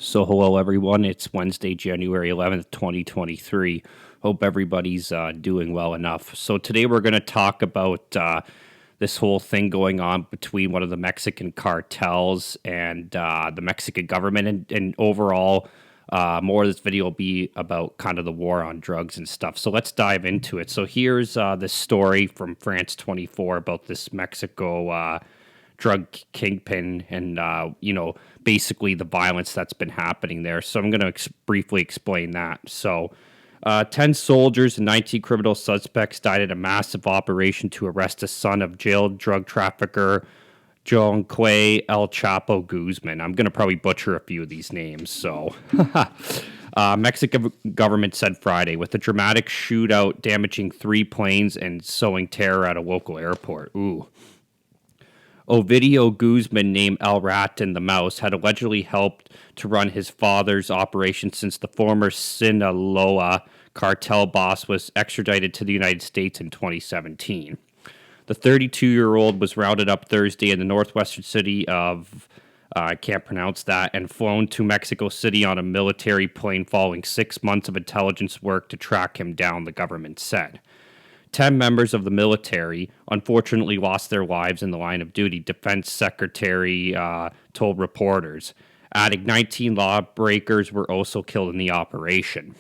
So, hello everyone. It's Wednesday, January 11th, 2023. Hope everybody's doing well enough. So, today we're going to talk about this whole thing going on between one of the Mexican cartels and the Mexican government. And overall, more of this video will be about kind of the war on drugs and stuff. So, let's dive into it. So, here's this story from France 24 about this Mexico drug kingpin and basically the violence that's been happening there. So I'm going to briefly explain that. So 10 soldiers and 19 criminal suspects died in a massive operation to arrest the son of jailed drug trafficker John Quay El Chapo Guzman. I'm going to probably butcher a few of these names. So Mexican government said Friday, with a dramatic shootout damaging 3 planes and sowing terror at a local airport. Ooh. Ovidio Guzman, named El Raton the Mouse, had allegedly helped to run his father's operation since the former Sinaloa cartel boss was extradited to the United States in 2017. The 32-year-old was rounded up Thursday in the northwestern city of, I can't pronounce that, and flown to Mexico City on a military plane following 6 months of intelligence work to track him down, the government said. 10 members of the military unfortunately lost their lives in the line of duty, Defense Secretary told reporters, adding 19 lawbreakers were also killed in the operation.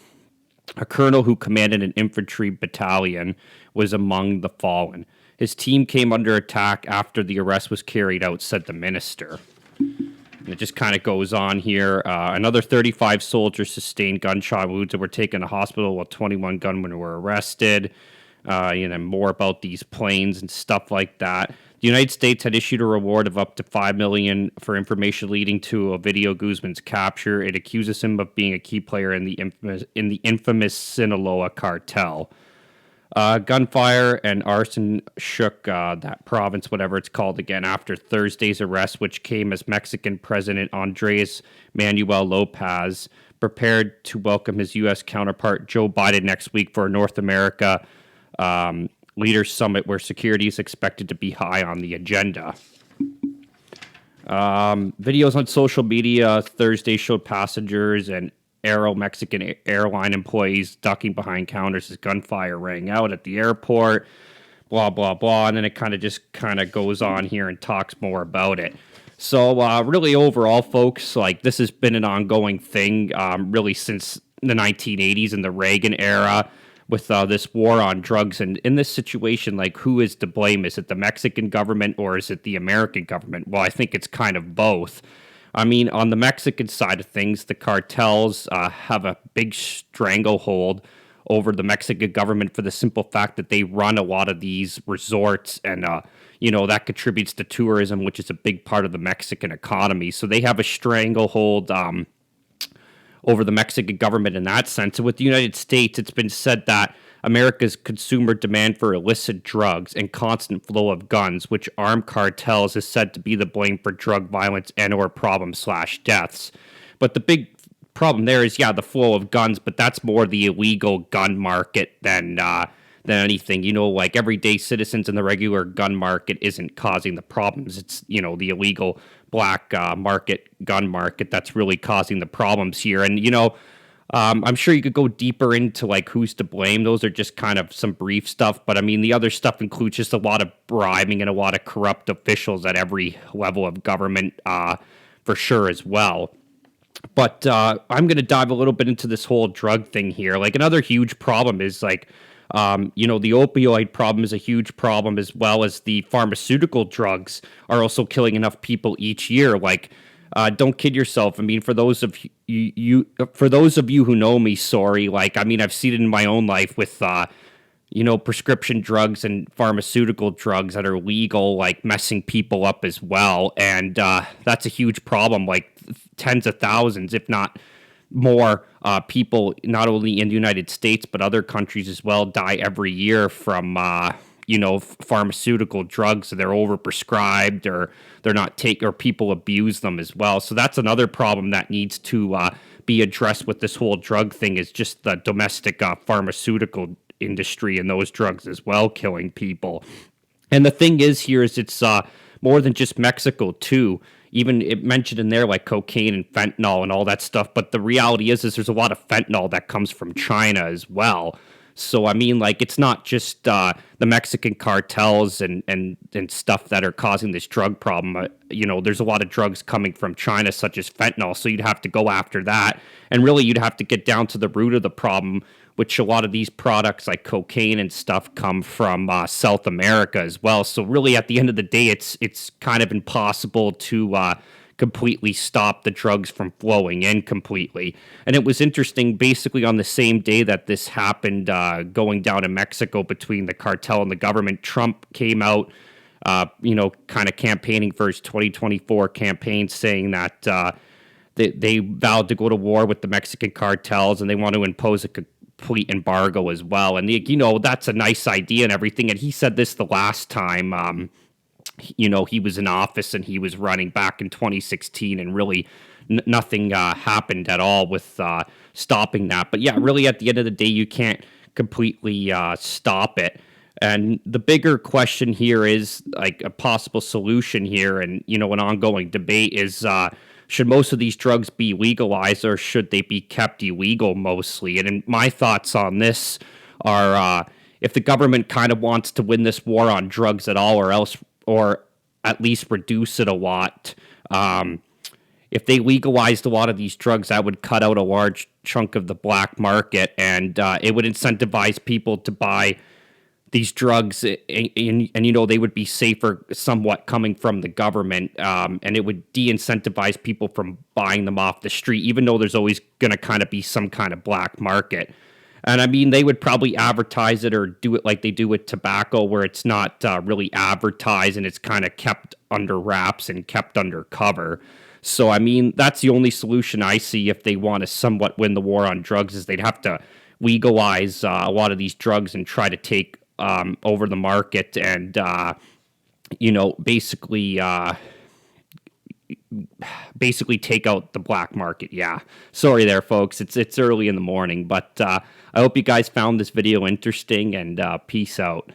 A colonel who commanded an infantry battalion was among the fallen. His team came under attack after the arrest was carried out, said the minister. And it just kind of goes on here. Another 35 soldiers sustained gunshot wounds and were taken to hospital, while 21 gunmen were arrested. More about these planes and stuff like that. The United States had issued a reward of up to $5 million for information leading to Ovidio Guzman's capture. It accuses him of being a key player in the infamous Sinaloa cartel. Gunfire and arson shook that province, whatever it's called again, after Thursday's arrest, which came as Mexican President Andres Manuel Lopez prepared to welcome his U.S. counterpart Joe Biden next week for a North America Leaders Summit, where security is expected to be high on the agenda. Videos on social media Thursday showed passengers and Aero Mexican airline employees ducking behind counters as gunfire rang out at the airport, blah, blah, blah. And then it kind of goes on here and talks more about it. So really overall, folks, like this has been an ongoing thing really since the 1980s and the Reagan era, with this war on drugs. And in this situation, like, who is to blame? Is it the Mexican government or is it the American government? Well, I think it's kind of both. I mean, on the Mexican side of things, the cartels have a big stranglehold over the Mexican government for the simple fact that they run a lot of these resorts, and that contributes to tourism, which is a big part of the Mexican economy. So they have a stranglehold over the Mexican government in that sense. And with the United States, it's been said that America's consumer demand for illicit drugs and constant flow of guns, which armed cartels, is said to be the blame for drug violence and or problems/deaths. But the big problem there is, the flow of guns, but that's more the illegal gun market than anything. Like everyday citizens in the regular gun market isn't causing the problems. It's, the illegal black gun market that's really causing the problems here. And, I'm sure you could go deeper into like who's to blame. Those are just kind of some brief stuff. But I mean, the other stuff includes just a lot of bribing and a lot of corrupt officials at every level of government for sure as well. But I'm going to dive a little bit into this whole drug thing here. Like another huge problem is like, the opioid problem is a huge problem, as well as the pharmaceutical drugs are also killing enough people each year. Like, don't kid yourself. I mean, for those of you who know me, sorry. Like, I mean, I've seen it in my own life with, prescription drugs and pharmaceutical drugs that are legal, like messing people up as well. And that's a huge problem. Like tens of thousands, if not more people, not only in the United States, but other countries as well, die every year from, pharmaceutical drugs. So they're overprescribed, or they're not or people abuse them as well. So that's another problem that needs to be addressed with this whole drug thing, is just the domestic pharmaceutical industry and those drugs as well killing people. And the thing is here is it's more than just Mexico too. even it mentioned in there like cocaine and fentanyl and all that stuff. But the reality is there's a lot of fentanyl that comes from China as well. So I mean, like, it's not just the Mexican cartels and stuff that are causing this drug problem. There's a lot of drugs coming from China, such as fentanyl. So you'd have to go after that, and really you'd have to get down to the root of the problem, which a lot of these products like cocaine and stuff come from South America as well. So really, at the end of the day, it's kind of impossible to completely stop the drugs from flowing in completely. And it was interesting, basically on the same day that this happened, going down in Mexico between the cartel and the government, Trump came out, kind of campaigning for his 2024 campaign, saying that they vowed to go to war with the Mexican cartels and they want to impose a complete embargo as well. And, that's a nice idea and everything. And he said this the last time, he was in office and he was running back in 2016, and really nothing happened at all with stopping that. But yeah, really at the end of the day, you can't completely stop it. And the bigger question here is like a possible solution here, and an ongoing debate is, should most of these drugs be legalized or should they be kept illegal mostly? And my thoughts on this are, if the government kind of wants to win this war on drugs at all, or at least reduce it a lot, if they legalized a lot of these drugs, that would cut out a large chunk of the black market, and it would incentivize people to buy these drugs, and they would be safer somewhat coming from the government, and it would de-incentivize people from buying them off the street, even though there's always going to kind of be some kind of black market. And I mean, they would probably advertise it or do it like they do with tobacco, where it's not really advertised and it's kind of kept under wraps and kept under cover. So, I mean, that's the only solution I see if they want to somewhat win the war on drugs, is they'd have to legalize a lot of these drugs and try to take over the market and, basically take out the black market. Yeah. Sorry there, folks. It's early in the morning, but I hope you guys found this video interesting, and peace out.